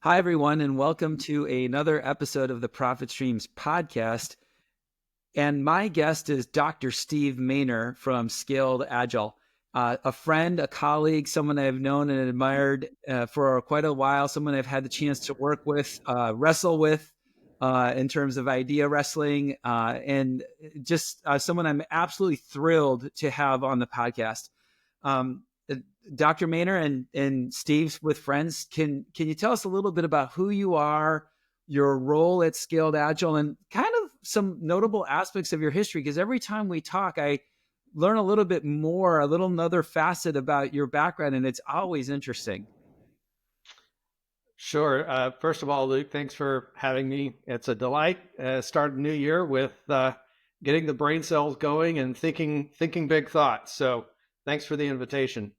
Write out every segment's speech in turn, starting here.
Hi, everyone, and welcome to another episode of the Profit Streams podcast. And my guest is Dr. Steve Mayner from Scaled Agile, a friend, a colleague, someone I've known and admired for quite a while, someone I've had the chance to work with, wrestle with in terms of idea wrestling, and just someone I'm absolutely thrilled to have on the podcast. Um, Dr. Mayner and Steve's with friends. Can you tell us a little bit about who you are, your role at Scaled Agile, and kind of some notable aspects of your history? Because every time we talk, I learn a little bit more, a little another facet about your background, and it's always interesting. Sure. First of all, Luke, thanks for having me. It's a delight. Start a new year with getting the brain cells going and thinking big thoughts. So thanks for the invitation.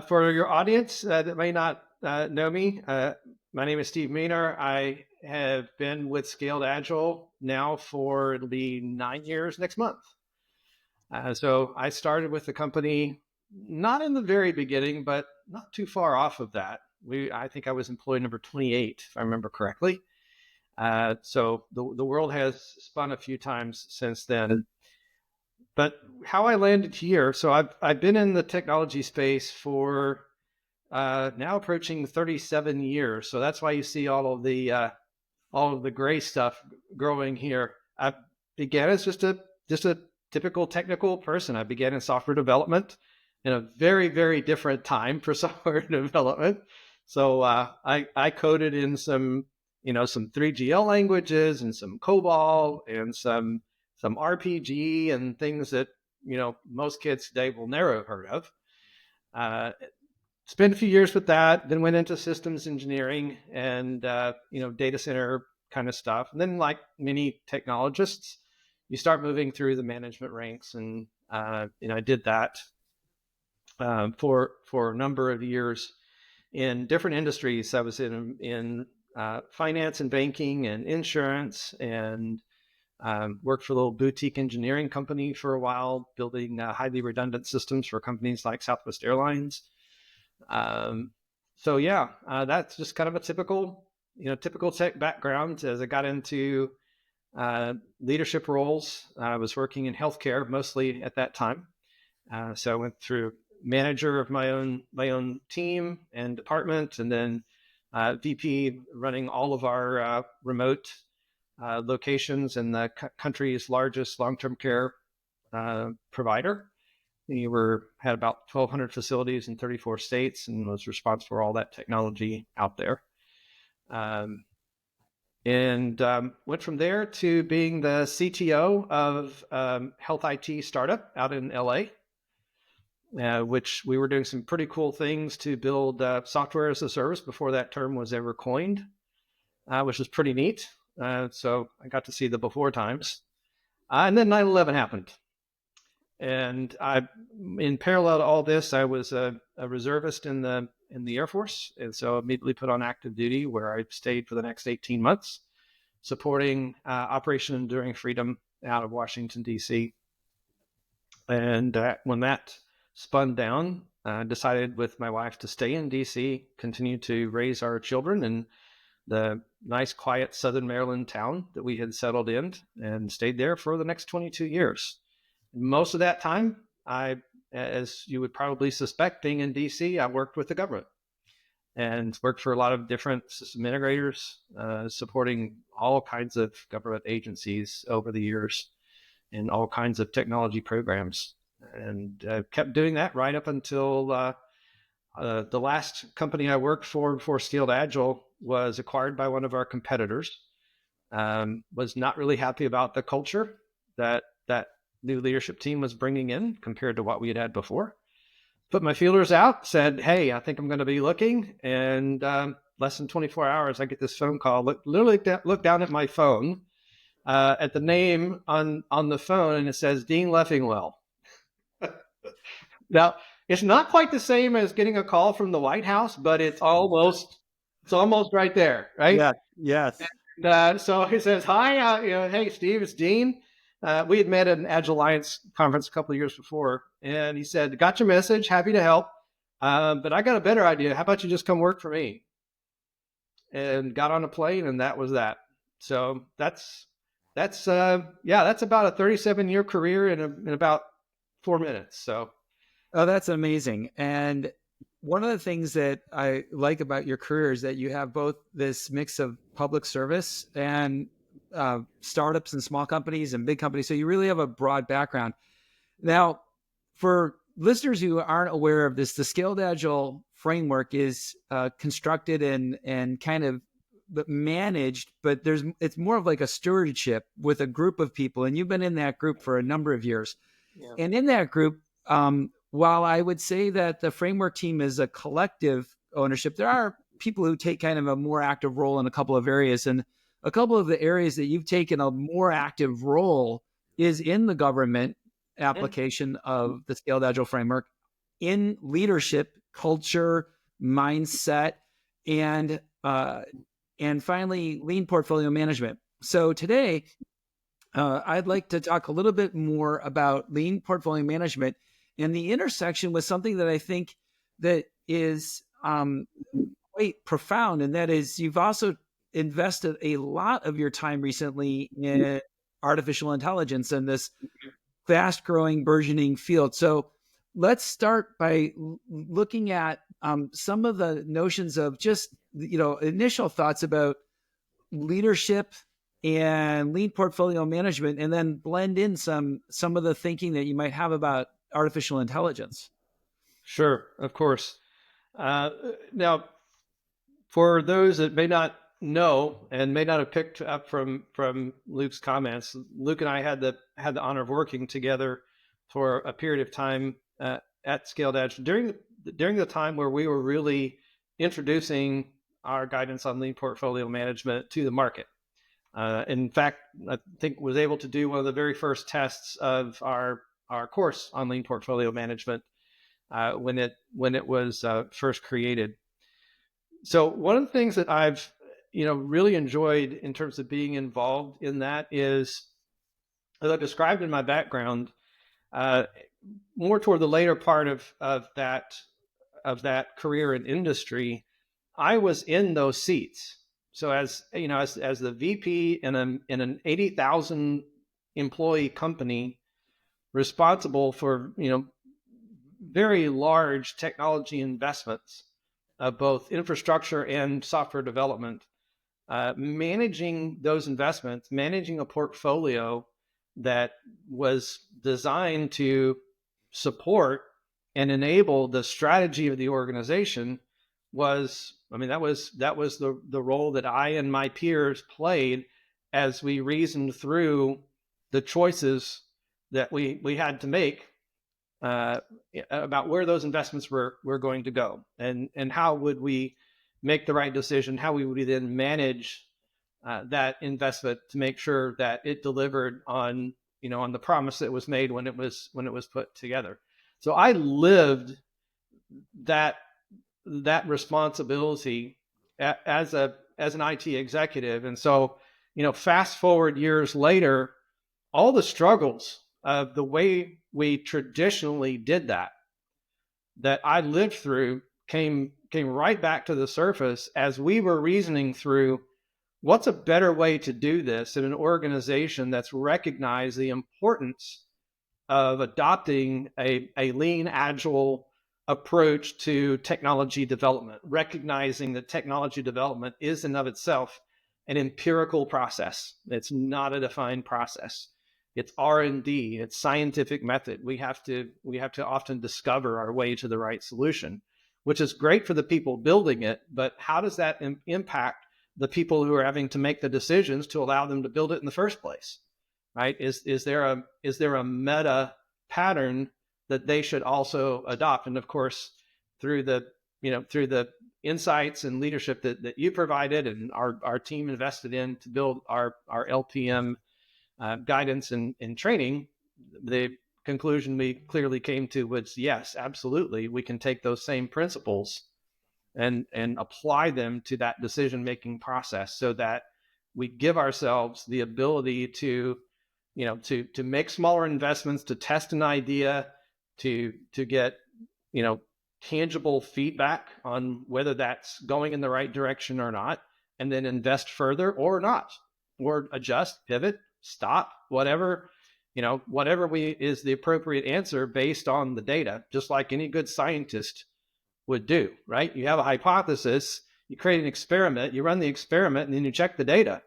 For your audience that may not know me, my name is Steve Mayner. I have been with Scaled Agile now it'll be 9 years next month. So I started with the company not in the very beginning, but not too far off of that. I think I was employee number 28, if I remember correctly. So the world has spun a few times since then. But how I landed here, so I've been in the technology space for now approaching 37 years. So that's why you see all of the gray stuff growing here. I began as just a typical technical person. I began in software development in a very, very different time for software development. So I coded in some 3GL languages and some COBOL and some RPG and things that most kids today will never have heard of. Spent a few years with that, then went into systems engineering and data center kind of stuff. And then, like many technologists, you start moving through the management ranks, and I did that for a number of years in different industries. I was in finance and banking and insurance, and worked for a little boutique engineering company for a while, building highly redundant systems for companies like Southwest Airlines. So yeah, that's just kind of a typical tech background. As I got into leadership roles, I was working in healthcare mostly at that time. So I went through manager of my own team and department, and then VP running all of our remote locations and the country's largest long-term care provider. We had about 1,200 facilities in 34 states and was responsible for all that technology out there. And went from there to being the CTO of health IT startup out in LA, which we were doing some pretty cool things to build software as a service before that term was ever coined, which was pretty neat. So I got to see the before times. And then 9/11 happened. And in parallel to all this, I was a reservist in the Air Force, and so immediately put on active duty, where I stayed for the next 18 months, supporting Operation Enduring Freedom out of Washington, D.C. And when that spun down, I decided with my wife to stay in D.C., continue to raise our children in the nice, quiet Southern Maryland town that we had settled in, and stayed there for the next 22 years. Most of that time, as you would probably suspect, being in DC, I worked with the government and worked for a lot of different system integrators, supporting all kinds of government agencies over the years in all kinds of technology programs, and kept doing that right up until the last company I worked for before Scaled Agile was acquired by one of our competitors. Was not really happy about the culture that new leadership team was bringing in compared to what we had before. Put my feelers out, said, hey, I think I'm going to be looking. And less than 24 hours, I get this phone call. Look down at my phone, at the name on the phone, and it says Dean Leffingwell. Now, it's not quite the same as getting a call from the White House, but it's almost right there, right? Yeah. Yes. And, so he says, hi, hey, Steve, it's Dean. We had met at an Agile Alliance conference a couple of years before, and he said, got your message, happy to help, but I got a better idea. How about you just come work for me? and got on a plane, and that was that. So that's about a 37-year career in about 4 minutes. So Oh, that's amazing. And one of the things that I like about your career is that you have both this mix of public service and startups and small companies and big companies. So you really have a broad background. Now, for listeners who aren't aware of this, the Scaled Agile framework is constructed and kind of managed, but it's more of like a stewardship with a group of people, and you've been in that group for a number of years. yeah. And in that group, while I would say that the framework team is a collective ownership, there are people who take kind of a more active role in a couple of areas. And a couple of the areas that you've taken a more active role is in the government application of the Scaled Agile framework, in leadership, culture, mindset, and finally, lean portfolio management. So today, I'd like to talk a little bit more about lean portfolio management and the intersection with something that I think that is quite profound, and that is you've also invested a lot of your time recently in artificial intelligence and this fast-growing, burgeoning field. So let's start by looking at some of the notions of just initial thoughts about leadership and lean portfolio management, and then blend in some of the thinking that you might have about artificial intelligence. Sure, of course. Now, for those that may not know and may not have picked up from Luke's comments, Luke and I had the honor of working together for a period of time at Scaled Edge during the time where we were really introducing our guidance on lean portfolio management to the market. In fact, I think was able to do one of the very first tests of our course on lean portfolio management when it was first created. So one of the things that I've really enjoyed in terms of being involved in that is, as I described in my background, more toward the later part of that career in industry, I was in those seats. So as the VP in an 80,000 employee company responsible for very large technology investments of both infrastructure and software development, managing those investments, managing a portfolio that was designed to support and enable the strategy of the organization that was the role that I and my peers played as we reasoned through the choices that we had to make about where those investments were going to go, and how would we make the right decision, how we would then manage that investment to make sure that it delivered on the promise that was made when it was put together. So I lived that responsibility as an IT executive, and so fast forward years later, all the struggles of the way we traditionally did that I lived through came right back to the surface as we were reasoning through what's a better way to do this in an organization that's recognized the importance of adopting a lean, agile approach to technology development, recognizing that technology development is in of itself an empirical process. It's not a defined process. It's R&D, it's scientific method. We have to often discover our way to the right solution, which is great for the people building it, but how does that impact the people who are having to make the decisions to allow them to build it in the first place? Right? Is there a meta pattern that they should also adopt? And of course, through the insights and leadership that you provided and our team invested in to build our LPM guidance and training, the conclusion we clearly came to was yes, absolutely, we can take those same principles and apply them to that decision-making process so that we give ourselves the ability to make smaller investments, to test an idea, to get tangible feedback on whether that's going in the right direction or not, and then invest further or not, or adjust, pivot, stop, whatever, whatever is the appropriate answer based on the data, just like any good scientist would do, right? You have a hypothesis, you create an experiment, you run the experiment, and then you check the data.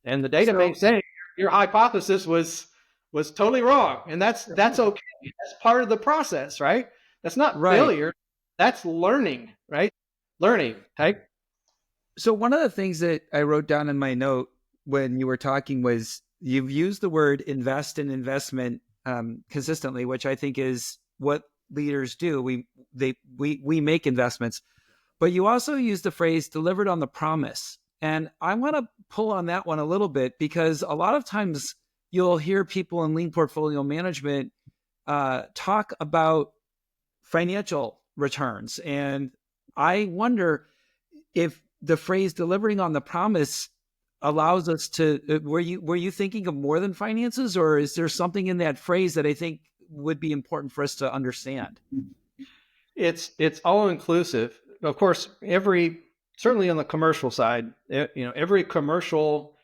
And the data may say your hypothesis was totally wrong, and that's okay. That's part of the process, right? That's not failure. That's learning, right? Learning, okay? So one of the things that I wrote down in my note when you were talking was you've used the word invest and investment consistently, which I think is what leaders do. We make investments, but you also use the phrase delivered on the promise. And I want to pull on that one a little bit, because a lot of times you'll hear people in lean portfolio management talk about financial returns. And I wonder if the phrase delivering on the promise allows us to, were you thinking of more than finances, or is there something in that phrase that I think would be important for us to understand? It's all inclusive. Of course, certainly on the commercial side, every commercial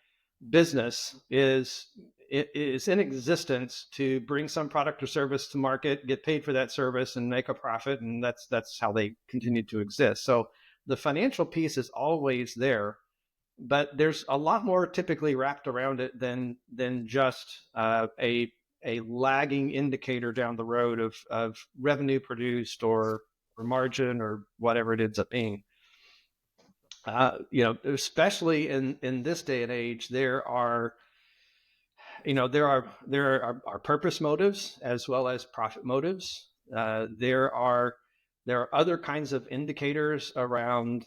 business is in existence to bring some product or service to market, get paid for that service, and make a profit, and that's how they continue to exist. So the financial piece is always there, but there's a lot more typically wrapped around it than just a lagging indicator down the road of revenue produced or margin or whatever it ends up being. Especially in this day and age, there are purpose motives as well as profit motives. There are other kinds of indicators around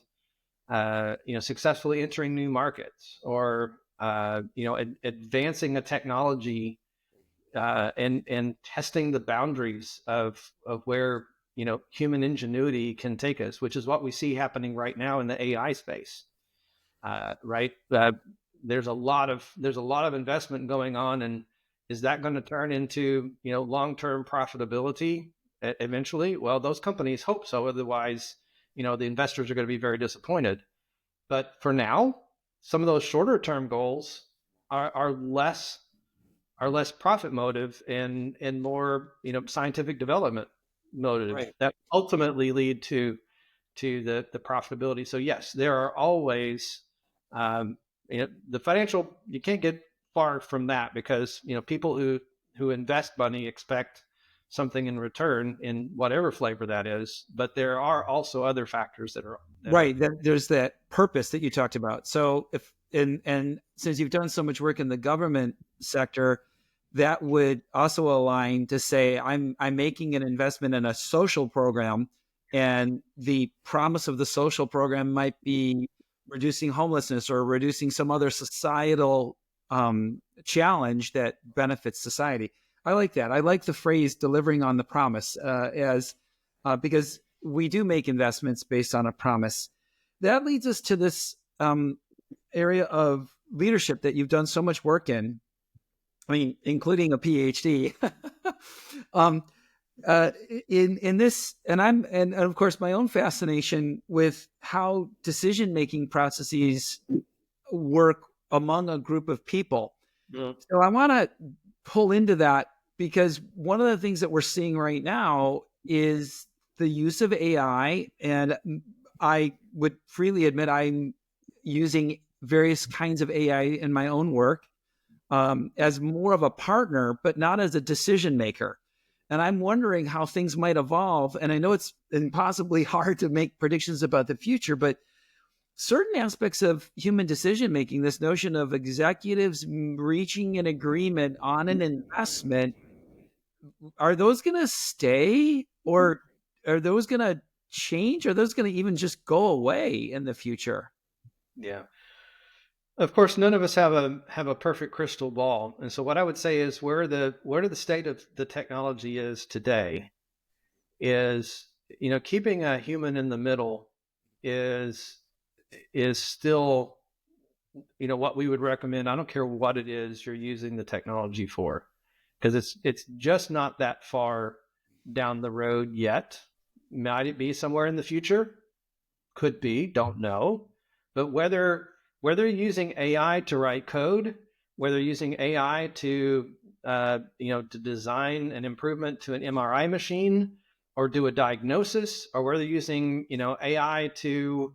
successfully entering new markets, or advancing a technology and testing the boundaries of where human ingenuity can take us, which is what we see happening right now in the AI space. Right, there's a lot of investment going on, and is that going to turn into long-term profitability eventually? Well, those companies hope so. Otherwise, the investors are going to be very disappointed. But for now, some of those shorter-term goals are less profit motive and more scientific development motive, right, that ultimately lead to the profitability. So yes, there are always the financial, you can't get far from that, because people who invest money expect something in return in whatever flavor that is. But there are also other factors that are right. There's that purpose that you talked about. So and since you've done so much work in the government sector, that would also align to say I'm making an investment in a social program, and the promise of the social program might be reducing homelessness or reducing some other societal challenge that benefits society. I like that. I like the phrase delivering on the promise because we do make investments based on a promise. That leads us to this area of leadership that you've done so much work in. I mean, including a PhD. In this, and of course my own fascination with how decision-making processes work among a group of people. Yeah. So I want to pull into that, because one of the things that we're seeing right now is the use of AI, and I would freely admit I'm using various kinds of AI in my own work as more of a partner, but not as a decision maker. And I'm wondering how things might evolve. And I know it's impossibly hard to make predictions about the future, but certain aspects of human decision making, this notion of executives reaching an agreement on an investment, are those going to stay, or are those going to change? Are those going to even just go away in the future? Yeah. Of course, none of us have a perfect crystal ball, and so what I would say is where the state of the technology is today is keeping a human in the middle is still what we would recommend. I don't care what it is you're using the technology for, because it's just not that far down the road yet. Might it be somewhere in the future? Could be, don't know. But whether you're using AI to write code, whether you're using AI to to design an improvement to an MRI machine or do a diagnosis, or whether you're using AI to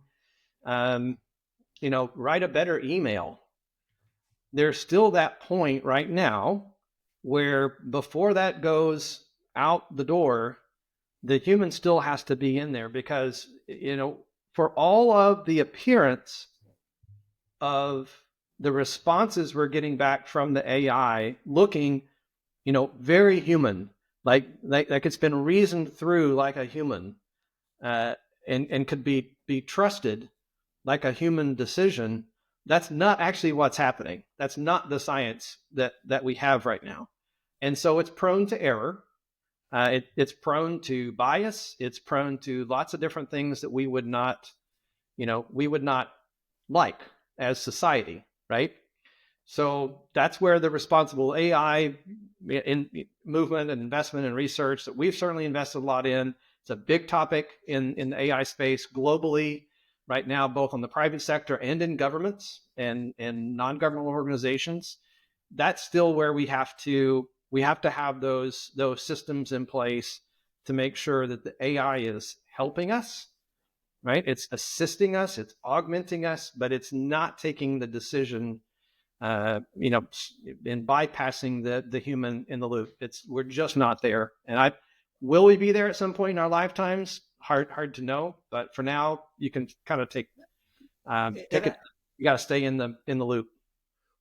write a better email, there's still that point right now where before that goes out the door, the human still has to be in there because, for all of the appearance of the responses we're getting back from the AI looking, very human, like it's been reasoned through like a human, uh, and could be trusted like a human decision. That's not actually what's happening. That's not the science that we have right now. And so it's prone to error. It's prone to bias. It's prone to lots of different things that we would not like as society, right? So that's where the responsible AI in movement and investment and research that we've certainly invested a lot in. It's a big topic in the AI space globally right now, both on the private sector and in governments and non-governmental organizations. That's still where we have to have those systems in place to make sure that the AI is helping us, right? It's assisting us, it's augmenting us, but it's not taking the decision, in bypassing the human in the loop. We're just not there. And will we be there at some point in our lifetimes? Hard to know. But for now, you can kind of take it. You got to stay in the loop.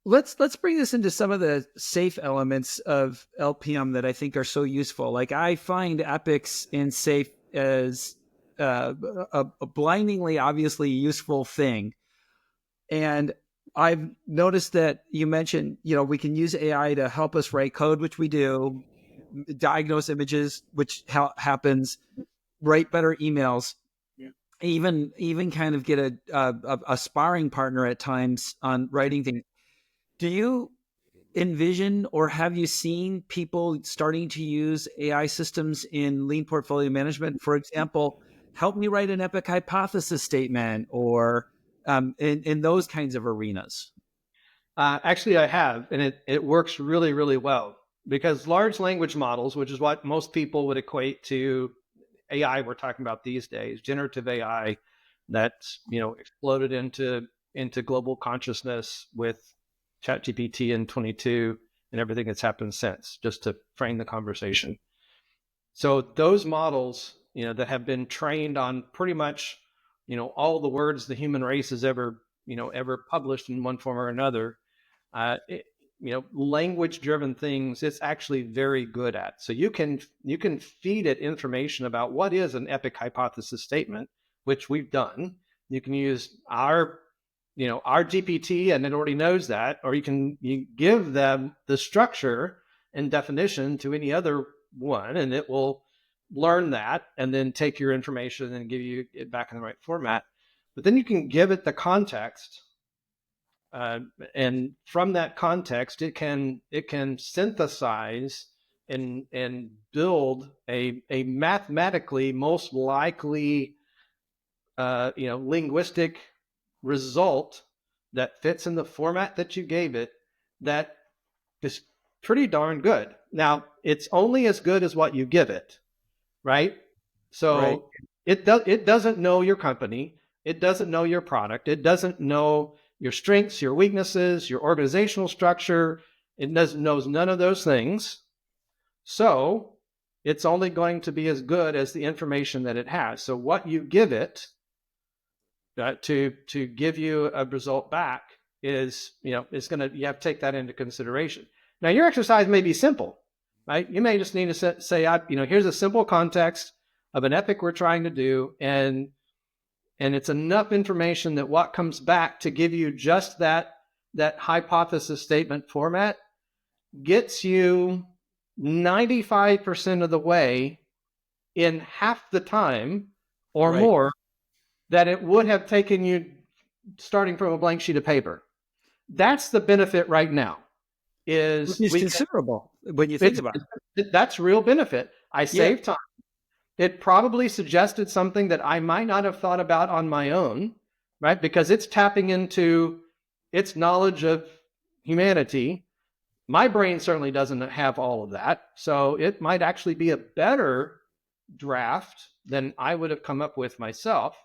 Let's bring this into some of the safe elements of LPM that I think are so useful. Like I find epics in safe as a blindingly obviously useful thing. And I've noticed that you mentioned, we can use AI to help us write code, which we do, diagnose images, which happens, write better emails, even kind of get a sparring partner at times on writing things. Do you envision or have you seen people starting to use AI systems in lean portfolio management? For example, help me write an epic hypothesis statement or in those kinds of arenas? Actually, I have, and it works really, really well because large language models, which is what most people would equate to AI we're talking about these days, generative AI that's exploded into global consciousness with ChatGPT in 22 and everything that's happened since, just to frame the conversation. So those models, that have been trained on pretty much, all the words the human race has ever published in one form or another, language-driven things, it's actually very good at. So you can feed it information about what is an epic hypothesis statement, which we've done. You can use our GPT, and it already knows that, or you give them the structure and definition to any other one, and it will learn that and then take your information and give you it back in the right format. But then you can give it the context, and from that context, it can synthesize and build a mathematically most likely linguistic result that fits in the format that you gave it, that is pretty darn good. Now, it's only as good as what you give it, right? So Right. it doesn't know your company, it doesn't know your product, it doesn't know your strengths, your weaknesses, your organizational structure. It knows none of those things. So it's only going to be as good as the information that it has. So what you give it to give you a result back is, you have to take that into consideration. Now, your exercise may be simple, right? You may just need to say, here's a simple context of an epic we're trying to do, and it's enough information that what comes back to give you just that hypothesis statement format gets you 95% of the way in half the time or Right. more that it would have taken you starting from a blank sheet of paper. That's the benefit right now. Which is considerable when you think about it. That's real benefit. I Yeah. save time. It probably suggested something that I might not have thought about on my own right? Because it's tapping into its knowledge of humanity. My brain certainly doesn't have all of that. So it might actually be a better draft than I would have come up with myself.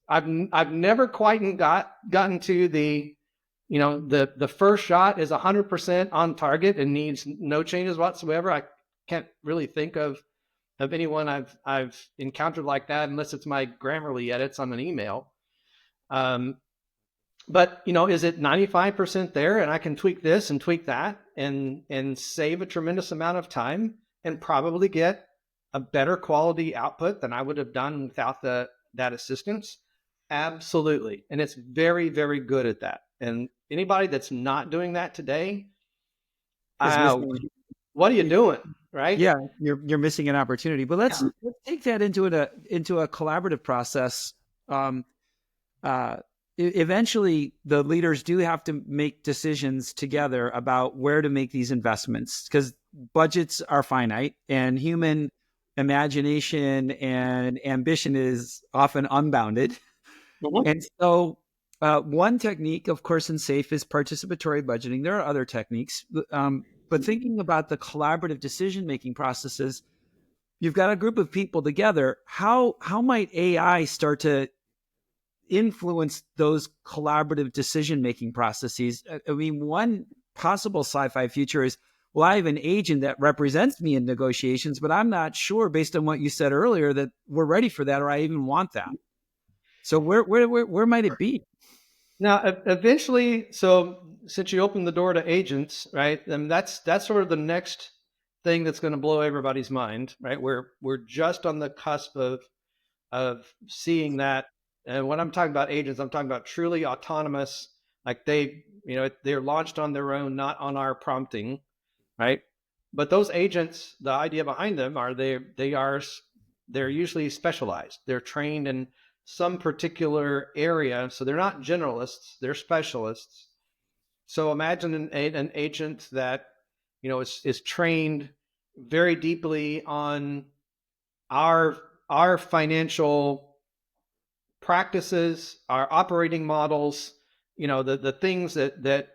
I've never quite gotten to the first shot is 100% on target and needs no changes whatsoever. I can't really think of anyone I've encountered like that unless it's my Grammarly edits on an email. But is it 95% there, and I can tweak this and tweak that and save a tremendous amount of time and probably get a better quality output than I would have done without that assistance? Absolutely. And it's very, very good at that. And anybody that's not doing that today, Is missing. what are you doing? Right? Yeah, you're missing an opportunity. But let's take that into a collaborative process. Eventually, the leaders do have to make decisions together about where to make these investments, because budgets are finite and human imagination and ambition is often unbounded. Mhm. And so, one technique, of course, in SAFE is participatory budgeting. There are other techniques, but thinking about the collaborative decision-making processes, you've got a group of people together. How might AI start to influence those collaborative decision-making processes? I mean, one possible sci-fi future is, well, I have an agent that represents me in negotiations, but I'm not sure, based on what you said earlier, that we're ready for that or I even want that. So where might it be? Now, eventually, so since you opened the door to agents, right? And that's sort of the next thing that's going to blow everybody's mind, right? We're just on the cusp of seeing that. And when I'm talking about agents, I'm talking about truly autonomous, like they're launched on their own, not on our prompting, right? But those agents, the idea behind them are they're usually specialized. They're trained in some particular area, so they're not generalists, they're specialists. So imagine an agent that is trained very deeply on our financial practices, our operating models, the things that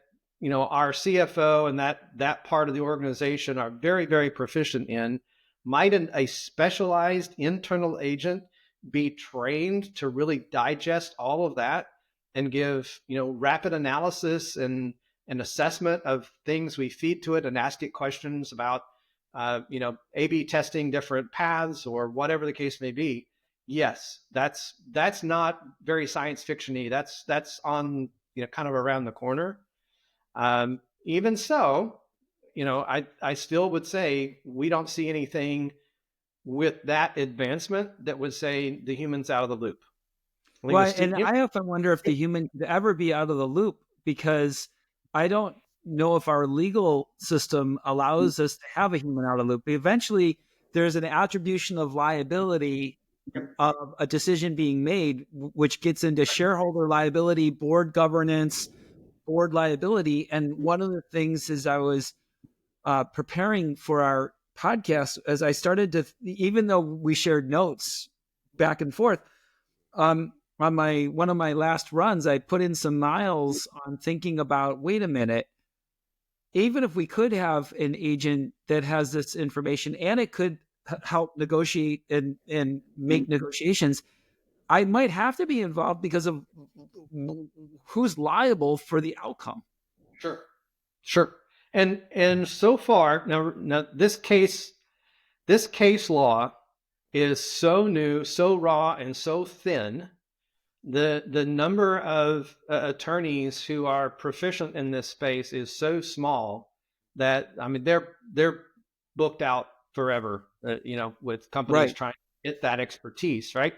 our CFO and that part of the organization are very, very proficient in. Might a specialized internal agent be trained to really digest all of that and give rapid analysis and an assessment of things we feed to it and ask it questions about A/B testing different paths or whatever the case may be? Yes, that's not very science fiction-y. That's on kind of around the corner. Even so, I still would say we don't see anything with that advancement that would say the human's out of the loop. Well, and I often wonder if the human could ever be out of the loop, because I don't know if our legal system allows us to have a human out of the loop. Eventually, there's an attribution of liability of a decision being made, which gets into shareholder liability, board governance, board liability. And one of the things is I was preparing for our podcast, as I started to, even though we shared notes back and forth, on one of my last runs, I put in some miles on thinking about, wait a minute, even if we could have an agent that has this information and it could help negotiate and make negotiations, I might have to be involved because of who's liable for the outcome. Sure. And so far now this case law is so new, so raw, and so thin. The number of attorneys who are proficient in this space is so small that they're booked out forever. With companies trying to get that expertise, right?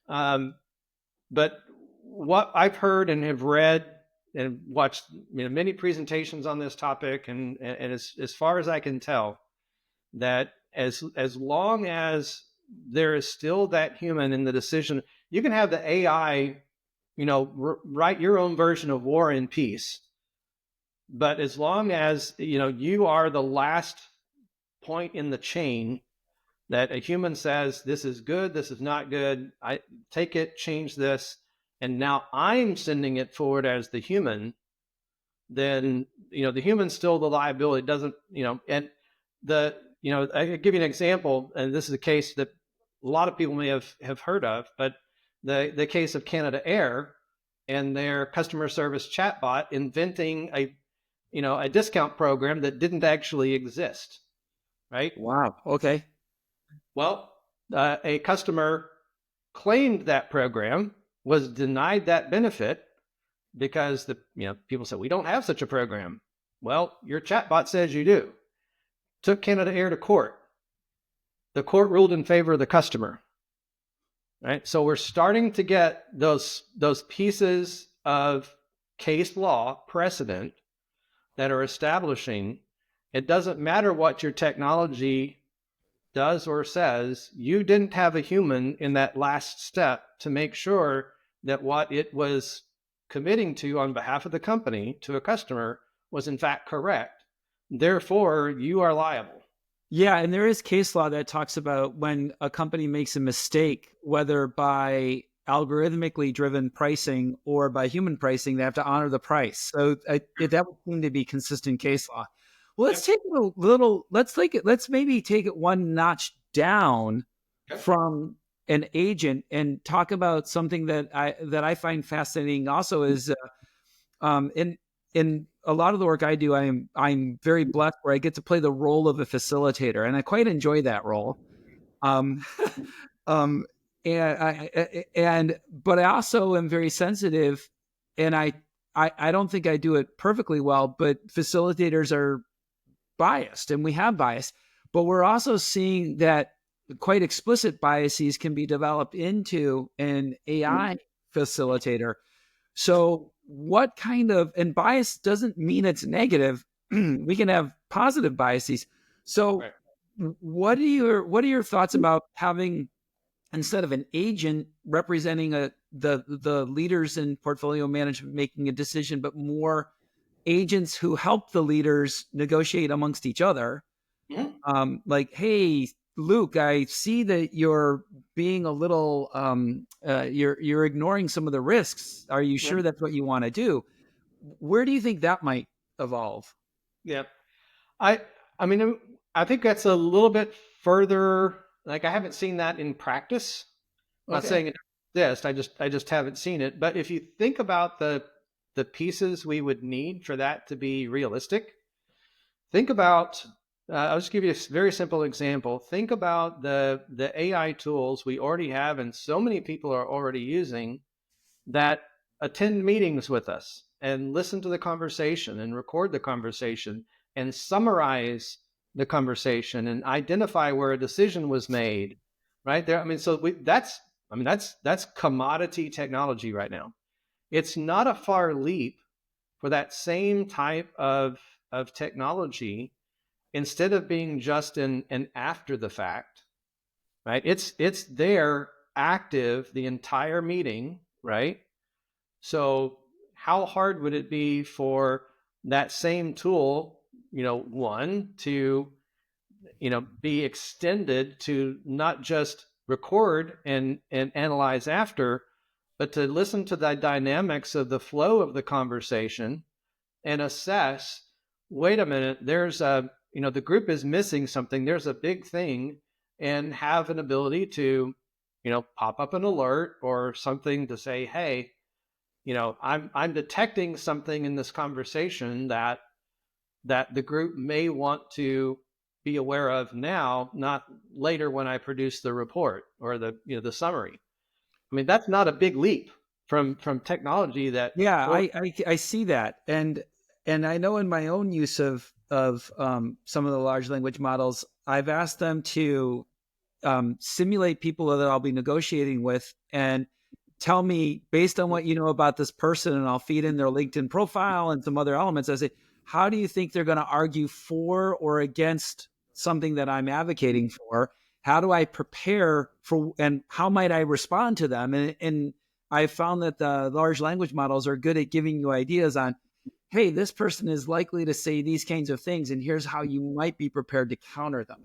But what I've heard and have read and watched many presentations on this topic, and as far as I can tell, that as long as there is still that human in the decision, you can have the AI, write your own version of War and Peace. But as long as you are the last point in the chain that a human says, this is good, this is not good, I take it, change this, and now I'm sending it forward as the human, then, the human's still the liability. It doesn't, and I could give you an example, and this is a case that a lot of people may have heard of, but the case of Canada Air and their customer service chatbot inventing a discount program that didn't actually exist, right? Wow. Okay. Well, a customer claimed that program, was denied that benefit because people said, we don't have such a program. Well, your chatbot says you do. Took Canada Air to court. The court ruled in favor of the customer. Right? So we're starting to get those pieces of case law precedent that are establishing it doesn't matter what your technology does or says, you didn't have a human in that last step to make sure that what it was committing to on behalf of the company to a customer was in fact correct. Therefore, you are liable. Yeah, and there is case law that talks about when a company makes a mistake, whether by algorithmically driven pricing or by human pricing, they have to honor the price. So that would seem to be consistent case law. Well, let's take it a little. Let's maybe take it one notch down from an agent and talk about something that I find fascinating. Also, is in a lot of the work I do, I'm very blessed where I get to play the role of a facilitator, and I quite enjoy that role. Um, um, but I also am very sensitive, and I don't think I do it perfectly well. But facilitators are biased, and we have bias, but we're also seeing that quite explicit biases can be developed into an AI facilitator. So what kind of, and bias doesn't mean it's negative. We can have positive biases. So Right. what are your thoughts about having, instead of an agent representing the leaders in portfolio management making a decision, but more agents who help the leaders negotiate amongst each other? Like, hey, Luke, I see that you're being a little, you're ignoring some of the risks. Are you sure that's what you want to do? Where do you think that might evolve? Yeah. I I mean, I think that's a little bit further. Like I haven't seen that in practice. I'm not saying it exists. I just haven't seen it. But if you think about the pieces we would need for that to be realistic, think about. I'll just give you a very simple example. Think about the AI tools we already have, and so many people are already using that attend meetings with us and listen to the conversation and record the conversation and summarize the conversation and identify where a decision was made. Right there. I mean, that's commodity technology right now. It's not a far leap for that same type of technology, instead of being just an after the fact, right? It's there active the entire meeting, right? So how hard would it be for that same tool, one to, be extended to not just record and analyze after, but to listen to the dynamics of the flow of the conversation and assess, wait a minute, there's the group is missing something, there's a big thing, and have an ability to, pop up an alert or something to say, hey, I'm detecting something in this conversation that the group may want to be aware of now, not later when I produce the report or the summary. I mean, that's not a big leap from technology that. Yeah, I see that, and I know in my own use of some of the large language models, I've asked them to simulate people that I'll be negotiating with and tell me, based on what you know about this person, and I'll feed in their LinkedIn profile and some other elements. I say, how do you think they're going to argue for or against something that I'm advocating for? How do I prepare for, and how might I respond to them? And I found that the large language models are good at giving you ideas on, hey, this person is likely to say these kinds of things, and here's how you might be prepared to counter them.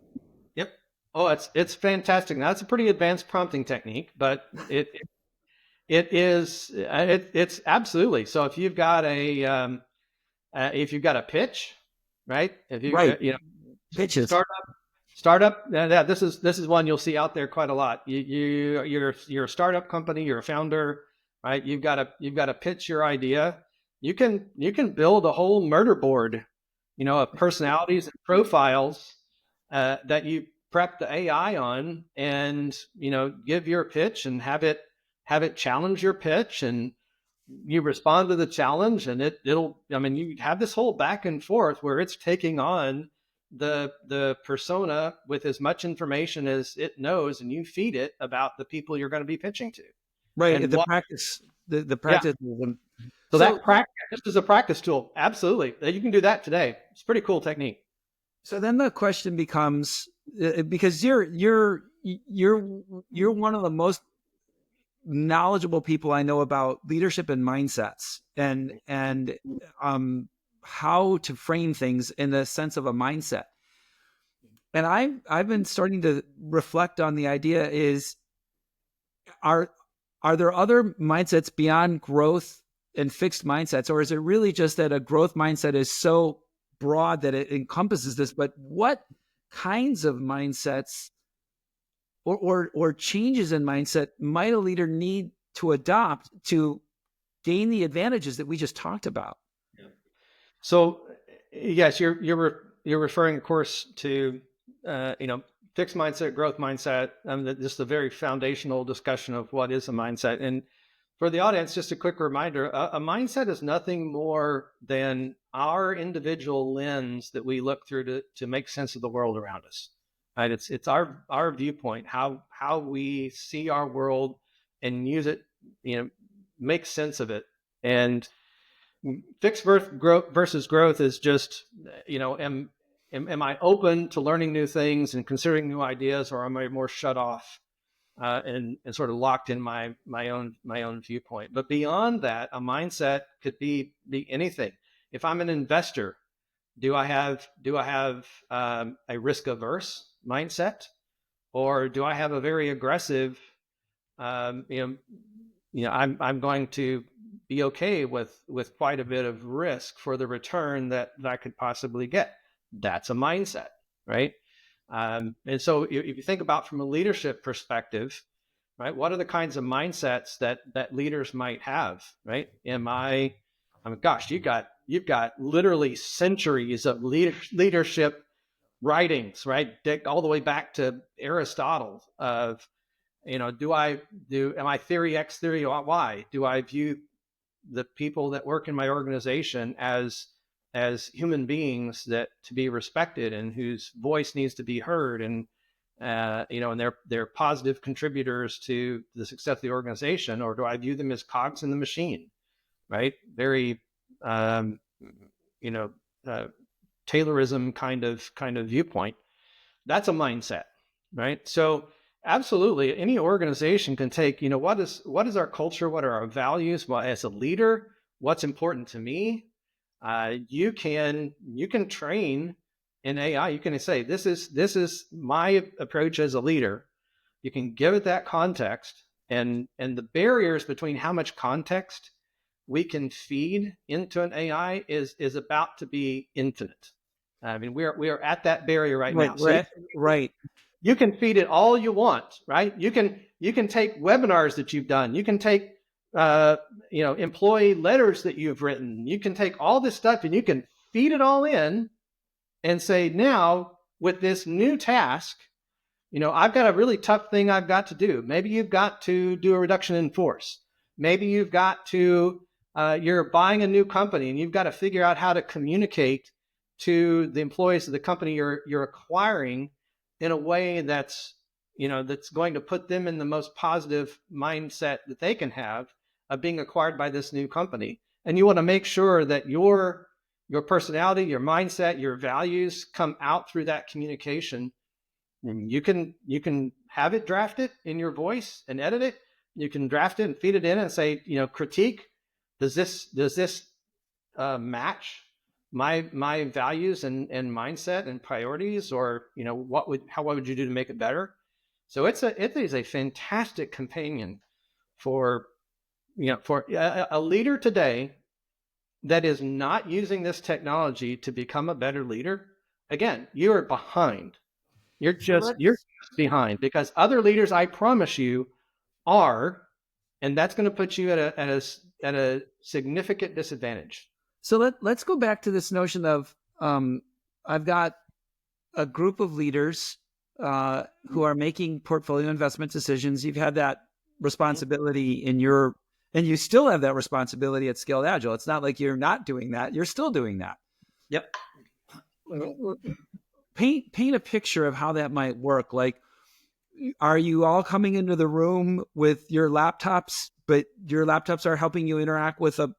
Yep. Oh, it's fantastic. Now, that's a pretty advanced prompting technique, but It is. It's absolutely. So if you've got a pitch, right? If you Right. you know Pitches. startup. Yeah, this is one you'll see out there quite a lot. You're a startup company. You're a founder, right? You've got to pitch your idea. You can build a whole murder board, of personalities and profiles that you prep the AI on, and give your pitch and have it challenge your pitch, and you respond to the challenge, and it'll. I mean, you have this whole back and forth where it's taking on the persona with as much information as it knows, and you feed it about the people you're going to be pitching to, Right. and The what. practice, the Yeah. practice. So So, that practice, just as a practice tool, absolutely, you can do that today. It's a pretty cool technique. so then the question becomes, because you're one of the most knowledgeable people I know about leadership and mindsets, and how to frame things in the sense of a mindset. And I've been starting to reflect on the idea is, are are there other mindsets beyond growth and fixed mindsets, or is it really just that a growth mindset is so broad that it encompasses this? But what kinds of mindsets or changes in mindset might a leader need to adopt to gain the advantages that we just talked about? So, yes, you're referring, of course, to fixed mindset, growth mindset, just a very foundational discussion of what is a mindset. And for the audience, just a quick reminder: a mindset is nothing more than our individual lens that we look through to make sense of the world around us. Right? It's our viewpoint, how we see our world and use it, make sense of it. And fixed growth versus growth is just, am I open to learning new things and considering new ideas, or am I more shut off and sort of locked in my own viewpoint? But beyond that, a mindset could be anything. If I'm an investor, do I have a risk averse mindset, or do I have a very aggressive, um, you know, I'm going to be okay with quite a bit of risk for the return that I could possibly get. That's a mindset, right? And so if you think about from a leadership perspective, right, what are the kinds of mindsets that leaders might have, right? I mean, gosh, you've got literally centuries of leadership writings, right, all the way back to Aristotle of, am I theory X, theory Y? Do I view the people that work in my organization as human beings that to be respected and whose voice needs to be heard, and and they're positive contributors to the success of the organization, or do I view them as cogs in the machine, right? Very um, you know uh, Taylorism kind of viewpoint. That's a mindset, right? So absolutely, any organization can take, what is our culture, what are our values, well, as a leader, what's important to me. You can train in AI. You can say, this is my approach as a leader. You can give it that context, and the barriers between how much context we can feed into an AI is about to be infinite. I mean, we are at that barrier right Right, now. So right. you can feed it all you want, right? You can take webinars that you've done. You can take employee letters that you've written. You can take all this stuff and you can feed it all in and say, now with this new task, I've got a really tough thing I've got to do. Maybe you've got to do a reduction in force. Maybe you've got to you're buying a new company and you've got to figure out how to communicate to the employees of the company you're acquiring in a way that's going to put them in the most positive mindset that they can have of being acquired by this new company. And you want to make sure that your personality, your mindset, your values come out through that communication. You can have it draft it in your voice and edit it. You can draft it and feed it in and say, critique. Does this match my values and mindset and priorities, or what would you do to make it better? So it is a fantastic companion for for a leader today that is not using this technology to become a better leader, again, you are behind. You're just behind, because other leaders, I promise you, are, and that's going to put you at a significant disadvantage. So let's go back to this notion of I've got a group of leaders who are making portfolio investment decisions. You've had that responsibility in your, and you still have that responsibility at Scaled Agile. It's not like you're not doing that. You're still doing that. Yep. Paint a picture of how that might work. Like, are you all coming into the room with your laptops, but your laptops are helping you interact with a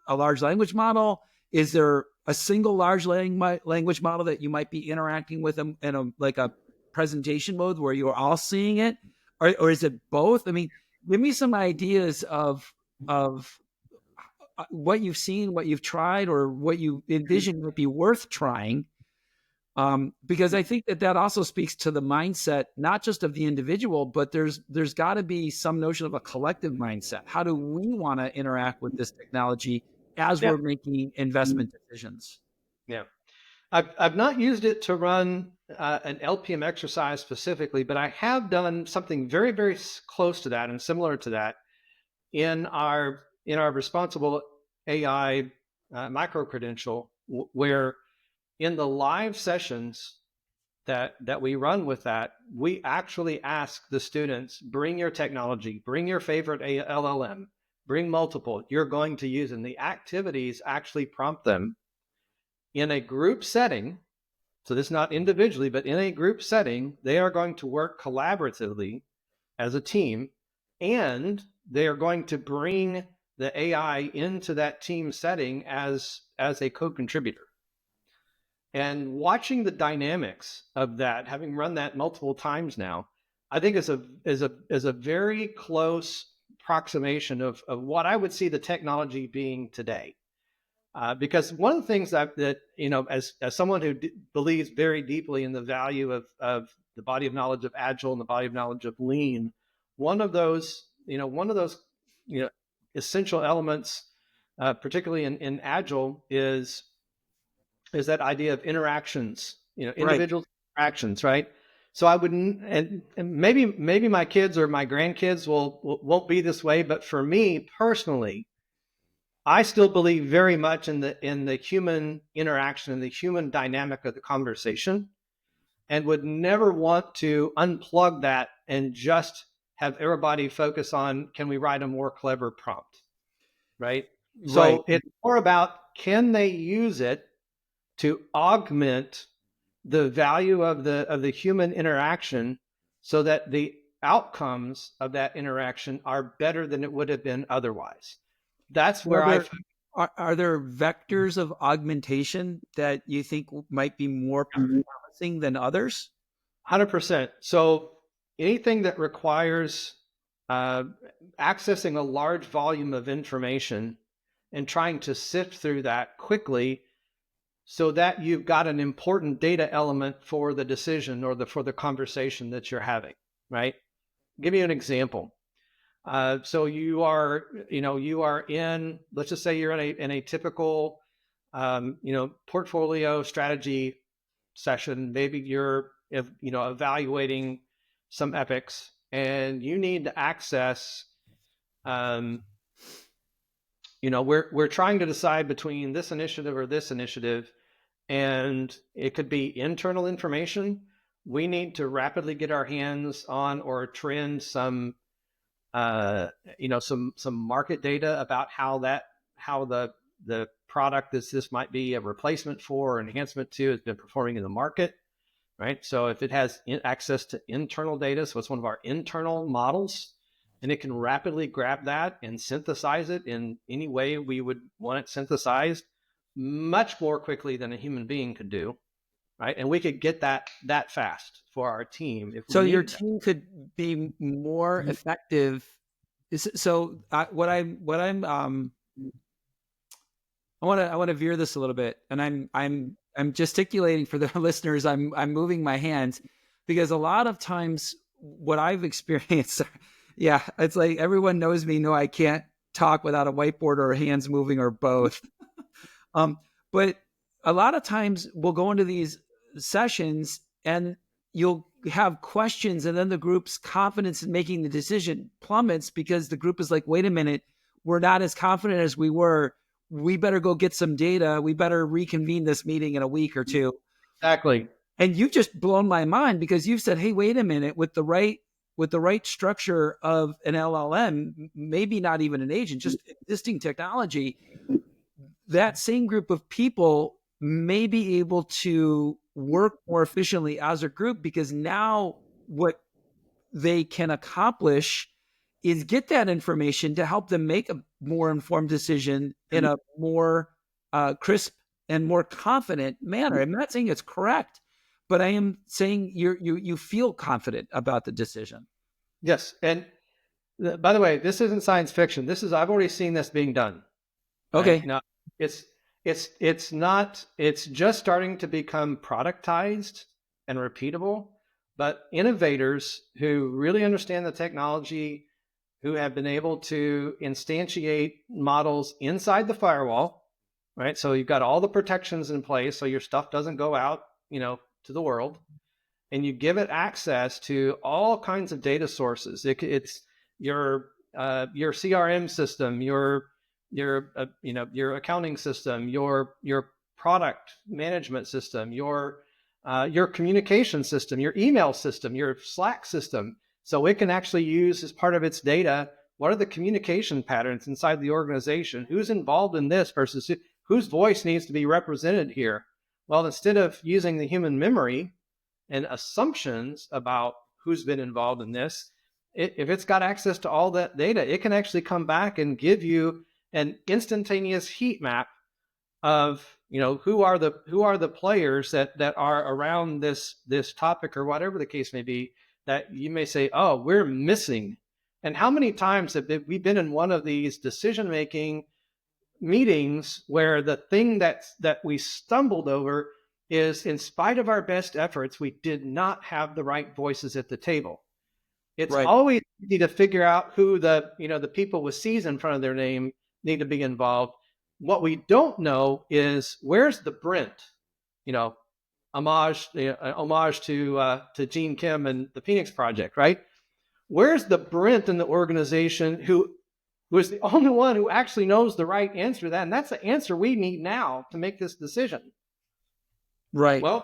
large language model? Is there a single large language model that you might be interacting with them in a presentation mode where you're all seeing it, or is it both? I mean, give me some ideas of what you've seen, what you've tried, or what you envision would be worth trying. Because I think that also speaks to the mindset, not just of the individual, but there's got to be some notion of a collective mindset. How do we want to interact with this technology as we're making investment decisions? Yeah. I've not used it to run an LPM exercise specifically, but I have done something very, very close to that and similar to that in our responsible AI micro credential, where in the live sessions that we run with that, we actually ask the students, bring your technology, bring your favorite LLM, bring multiple you're going to use, and the activities actually prompt them in a group setting. So this is not individually, but in a group setting, they are going to work collaboratively as a team, and they are going to bring the AI into that team setting as a co-contributor. And watching the dynamics of that, having run that multiple times now, I think is a very close approximation of what I would see the technology being today. Because one of the things that as someone who believes very deeply in the value of the body of knowledge of Agile and the body of knowledge of Lean, one of those essential elements, particularly in Agile, is that idea of interactions, individual interactions, right? So I wouldn't, and maybe my kids or my grandkids won't be this way, but for me personally, I still believe very much in the human interaction and the human dynamic of the conversation, and would never want to unplug that and just have everybody focus on, can we write a more clever prompt, right? So it's more about, can they use it to augment the value of the human interaction so that the outcomes of that interaction are better than it would have been otherwise. That's where are there vectors of augmentation that you think might be more promising than others? 100%. So anything that requires accessing a large volume of information and trying to sift through that quickly so that you've got an important data element for the decision or for the conversation that you're having, right? I'll give you an example. So you are in, let's just say you're in a typical, portfolio strategy session. Maybe you're, evaluating some epics, and you need to access, we're trying to decide between this initiative or this initiative, and it could be internal information. We need to rapidly get our hands on or trend some market data about how the product this might be a replacement for or enhancement to has been performing in the market, right? So if it has access to internal data, so it's one of our internal models, and it can rapidly grab that and synthesize it in any way we would want it synthesized, much more quickly than a human being could do, right? And we could get that fast for our team. So your team could be more effective. So I want to veer this a little bit, and I'm gesticulating for the listeners. I'm moving my hands, because a lot of times what I've experienced, Yeah, it's like everyone knows me. No, I can't talk without a whiteboard or hands moving or both. Um, but a lot of times we'll go into these sessions and you'll have questions, and then the group's confidence in making the decision plummets because the group is like, wait a minute, we're not as confident as we were. We better go get some data. We better reconvene this meeting in a week or two. Exactly. And you've just blown my mind because you've said, hey, wait a minute, with the right structure of an LLM, maybe not even an agent, just existing technology, that same group of people may be able to work more efficiently as a group because now what they can accomplish is get that information to help them make a more informed decision in a more crisp and more confident manner. I'm not saying it's correct, but I am saying you feel confident about the decision. Yes. And by the way, this isn't science fiction. I've already seen this being done. Right Okay. now, it's it's not. It's just starting to become productized and repeatable. But innovators who really understand the technology, who have been able to instantiate models inside the firewall, right? So you've got all the protections in place, so your stuff doesn't go out, to the world, and you give it access to all kinds of data sources. It's your CRM system, your accounting system, your product management system, your communication system, your email system, your Slack system. So it can actually use as part of its data what are the communication patterns inside the organization, who's involved in this versus whose voice needs to be represented here. Well, instead of using the human memory and assumptions about who's been involved in this, if it's got access to all that data, it can actually come back and give you an instantaneous heat map of who are the players that are around this topic or whatever the case may be, that you may say, oh, we're missing. And how many times have we been in one of these decision making meetings where the thing that we stumbled over is, in spite of our best efforts, we did not have the right voices at the table. It's Right. always easy to figure out who the people with C's in front of their name need to be involved. What we don't know is where's the Brent, you know, homage to Gene Kim and the Phoenix Project, right? Where's the Brent in the organization who is the only one who actually knows the right answer to that? And that's the answer we need now to make this decision. Right. Well,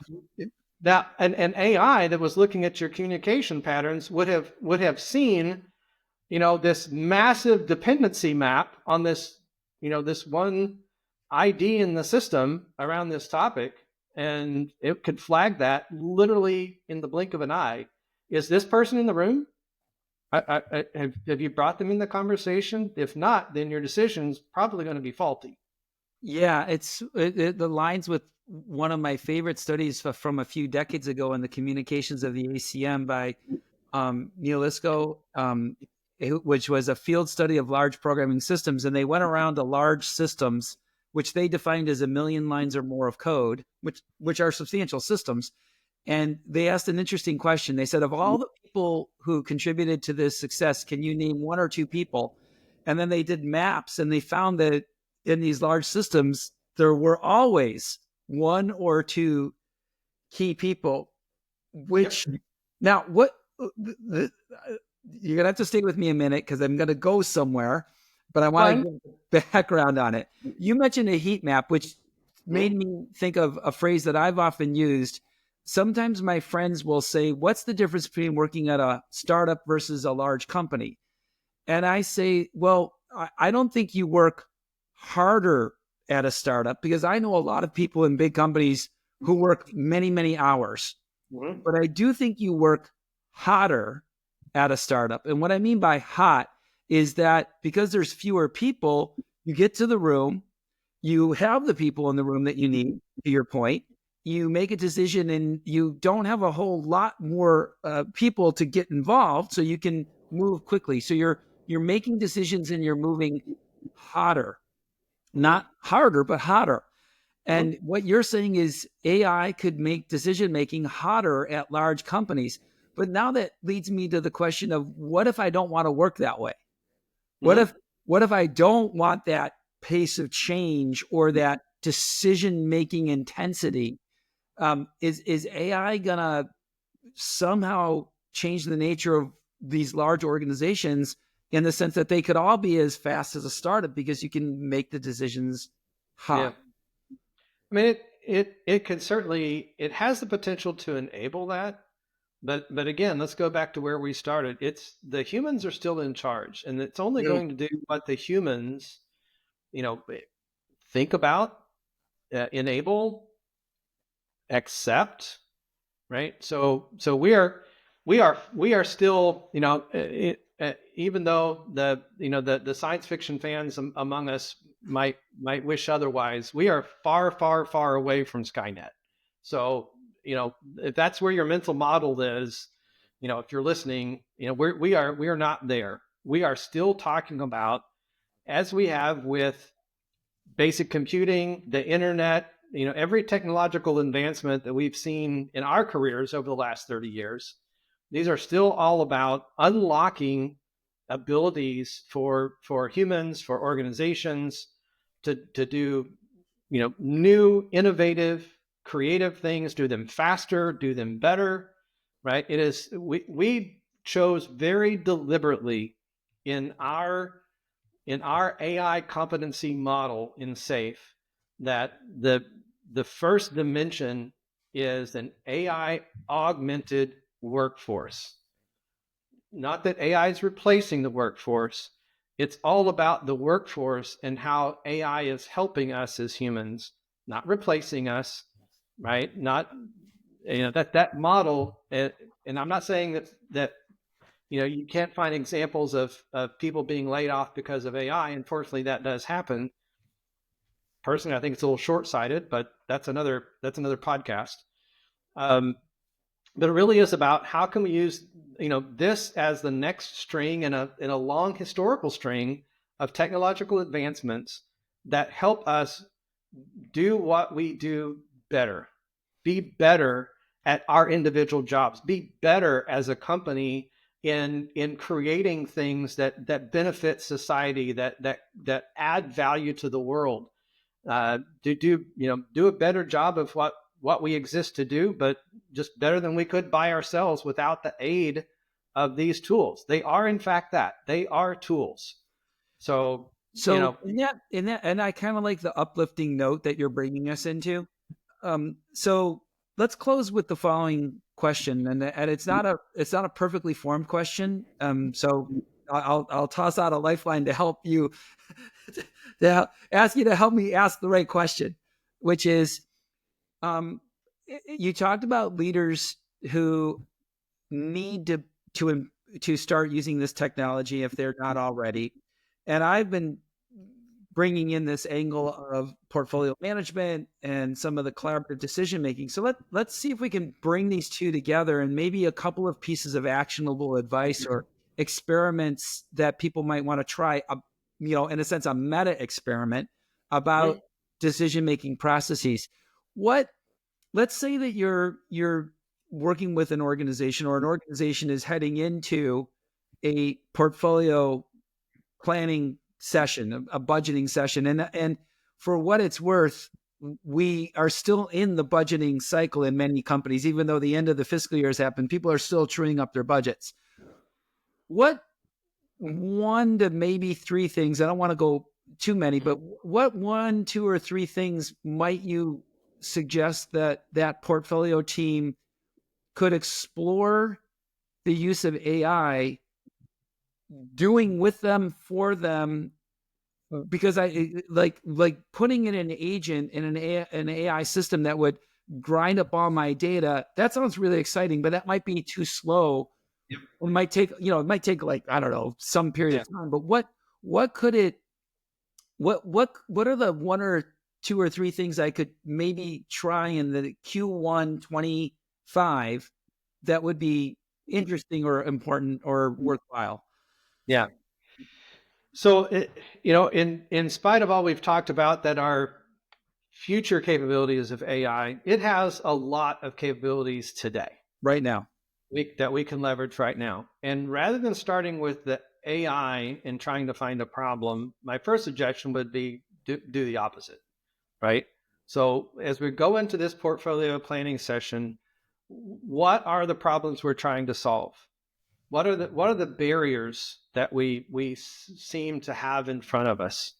that an AI that was looking at your communication patterns would have seen, this massive dependency map on this, this one ID in the system around this topic, and it could flag that literally in the blink of an eye. Is this person in the room? Have you brought them in the conversation? If not, then your decision's probably going to be faulty. Yeah, the lines with one of my favorite studies from a few decades ago in the communications of the ACM by Neil Isko, which was a field study of large programming systems. And they went around to large systems, which they defined as 1 million lines or more of code, which are substantial systems. And they asked an interesting question. They said, of all the people who contributed to this success, can you name one or two people? And then they did maps, and they found that in these large systems, there were always one or two key people, which now what you're going to have to stay with me a minute because I'm going to go somewhere, but I want to give background on it. You mentioned a heat map, which made me think of a phrase that I've often used. Sometimes my friends will say, what's the difference between working at a startup versus a large company? And I say, well, I don't think you work harder at a startup, because I know a lot of people in big companies who work many, many hours. Mm-hmm. But I do think you work hotter at a startup. And what I mean by hot is that because there's fewer people, you get to the room, you have the people in the room that you need, to your point, you make a decision, and you don't have a whole lot more people to get involved, so you can move quickly. So you're making decisions and you're moving hotter, not harder, but hotter. And what you're saying is AI could make decision making hotter at large companies. But now that leads me to the question of, what if I don't want to work that way? What Mhm. if what if I don't want that pace of change or that decision-making intensity? Is AI gonna somehow change the nature of these large organizations in the sense that they could all be as fast as a startup because you can make the decisions Yeah. hot? I mean, it can certainly, it has the potential to enable that. But again, let's go back to where we started. It's the humans are still in charge, and it's only Mm. going to do what the humans, think about, enable, accept, right? So we are still, even though the science fiction fans among us might wish otherwise, we are far, far, far away from Skynet. So if that's where your mental model is, if you're listening, we are not there. We are still talking about, as we have with basic computing, the internet, every technological advancement that we've seen in our careers over the last 30 years, these are still all about unlocking abilities for humans, for organizations to do, new, innovative, creative things, do them faster, do them better, right? It is, we chose very deliberately in our AI competency model in SAFE that the first dimension is an AI augmented workforce. Not that AI is replacing the workforce. It's all about the workforce and how AI is helping us as humans, not replacing us, right? Not that model. And I'm not saying that you can't find examples of people being laid off because of AI. Unfortunately, that does happen. Personally, I think it's a little short-sighted, but that's another podcast. Um, but it really is about how can we use this as the next string in a long historical string of technological advancements that help us do what we do better, be better at our individual jobs, be better as a company in creating things that benefit society, that add value to the world, to do a better job of what we exist to do, but just better than we could by ourselves without the aid of these tools. They are, in fact, that they are tools. So So and I kind of like the uplifting note that you're bringing us into. So let's close with the following question, and it's not a perfectly formed question. So I'll toss out a lifeline to help you to ask you to help me ask the right question, which is, um, you talked about leaders who need to start using this technology if they're not already, and I've been bringing in this angle of portfolio management and some of the collaborative decision making. So let's see if we can bring these two together, and maybe a couple of pieces of actionable advice or experiments that people might want to try, in a sense, a meta experiment about decision making processes. What Let's say that you're working with an organization, or an organization is heading into a portfolio planning session, a budgeting session, and for what it's worth, we are still in the budgeting cycle in many companies. Even though the end of the fiscal year has happened, people are still truing up their budgets. What one to maybe three things, I don't want to go too many, but what one, two, or three things might you suggest that that portfolio team could explore the use of AI doing with them, for them? Because I like putting in an agent in an AI system that would grind up all my data. That sounds really exciting, but that might be too slow. Yep. It might take like, I don't know, some period Yeah. of time. But what could it what are the one or two or three things I could maybe try in the Q1 25 that would be interesting or important or worthwhile? Yeah. So, in spite of all we've talked about that are future capabilities of AI, it has a lot of capabilities today. Right now. that we can leverage right now. And rather than starting with the AI and trying to find a problem, my first suggestion would be do the opposite, right? So as we go into this portfolio planning session, what are the problems we're trying to solve? What are the barriers that we seem to have in front of us?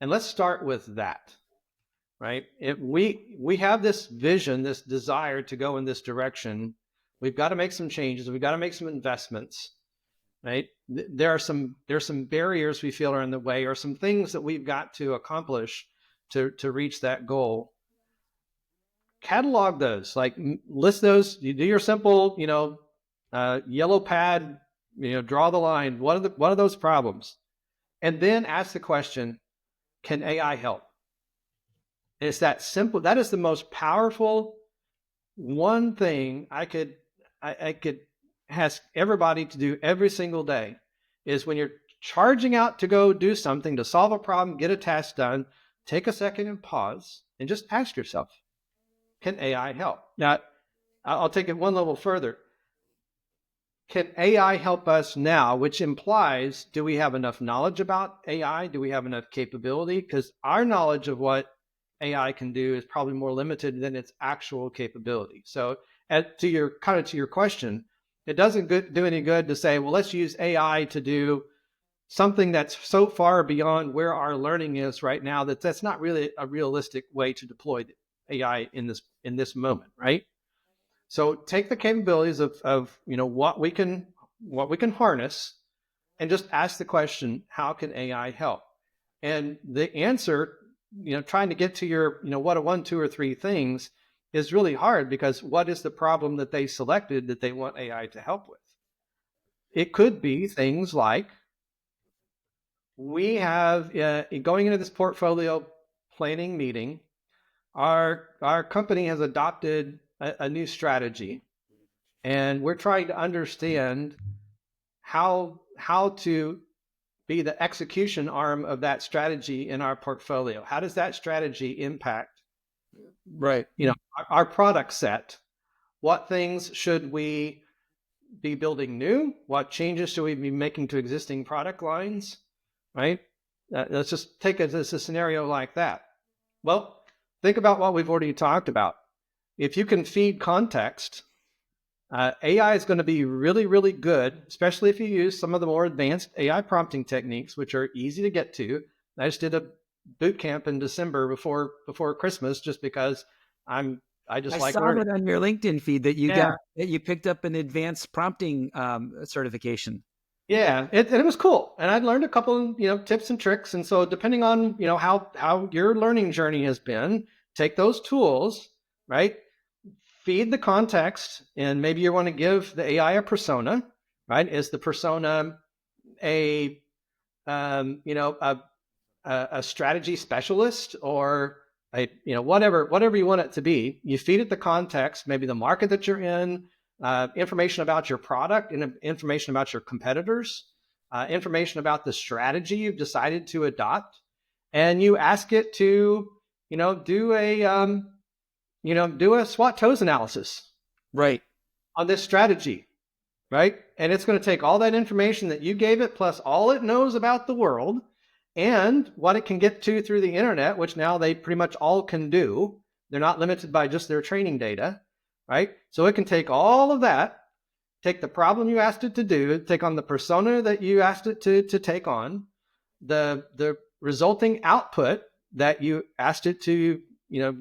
And let's start with that, right? If we have this vision, this desire to go in this direction, we've got to make some changes. We've got to make some investments, right? There's some barriers we feel are in the way, or some things that we've got to accomplish to reach that goal. Catalog those, like list those. You do your simple, yellow pad, draw the line. What are those problems? And then ask the question, can AI help? It's that simple. That is the most powerful one thing I could ask everybody to do every single day, is when you're charging out to go do something, to solve a problem, get a task done, take a second and pause and just ask yourself, can AI help? Now, I'll take it one level further. Can AI help us now? Which implies, do we have enough knowledge about AI? Do we have enough capability? Because our knowledge of what AI can do is probably more limited than its actual capability. So, to your question, it doesn't do any good to say, well, let's use AI to do something that's so far beyond where our learning is right now that's not really a realistic way to deploy AI in this moment, right? So take the capabilities of what we can harness, and just ask the question, how can AI help? And the answer, trying to get to your, what are one, two, or three things, is really hard, because what is the problem that they selected that they want AI to help with? It could be things like, we have, going into this portfolio planning meeting, our company has adopted a new strategy, and we're trying to understand how to be the execution arm of that strategy in our portfolio. How does that strategy impact, Right. Our product set? What things should we be building new? What changes should we be making to existing product lines? Right? Let's just take it as a scenario like that. Well, think about what we've already talked about. If you can feed context, AI is going to be really, really good, especially if you use some of the more advanced AI prompting techniques, which are easy to get to. I just did a boot camp in December before Christmas, just because I like saw learning. that on your LinkedIn feed that you Yeah. that you picked up an advanced prompting certification. Yeah, it was cool, and I'd learned a couple, tips and tricks. And so, depending on how your learning journey has been, take those tools, right? Feed the context, and maybe you want to give the AI a persona, right? Is the persona a a strategy specialist, or whatever you want it to be? You feed it the context, maybe the market that you're in, information about your product, and information about your competitors, information about the strategy you've decided to adopt, and you ask it to, do a SWOT toes analysis, Right. on this strategy, right? And it's going to take all that information that you gave it, plus all it knows about the world and what it can get to through the internet, which now they pretty much all can do. They're not limited by just their training data, right? So it can take all of that, take the problem you asked it to do, take on the persona that you asked it to take on, the resulting output that you asked it to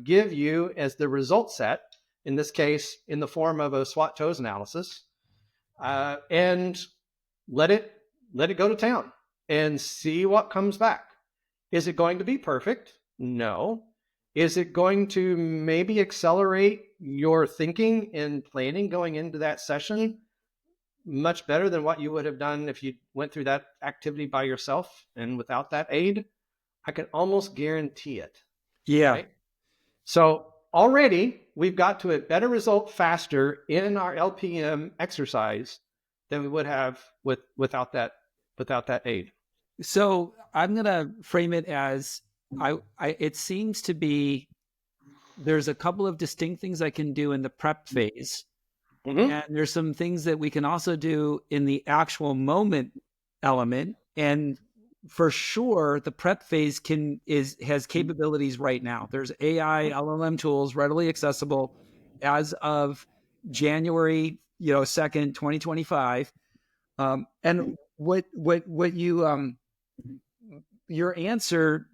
give you as the result set, in this case in the form of a SWOT toes analysis, and let it go to town and see what comes back. Is it going to be perfect? No. Is it going to maybe accelerate your thinking and planning going into that session much better than what you would have done if you went through that activity by yourself and without that aid? I can almost guarantee it. Yeah. Right? So already we've got to a better result faster in our LPM exercise than we would have without that aid. So I'm going to frame it as it seems to be there's a couple of distinct things I can do in the prep phase. Mm-hmm. And there's some things that we can also do in the actual moment element. And for sure, the prep phase has capabilities right now. There's AI LLM tools readily accessible as of January 2nd, 2025. And what you your answer,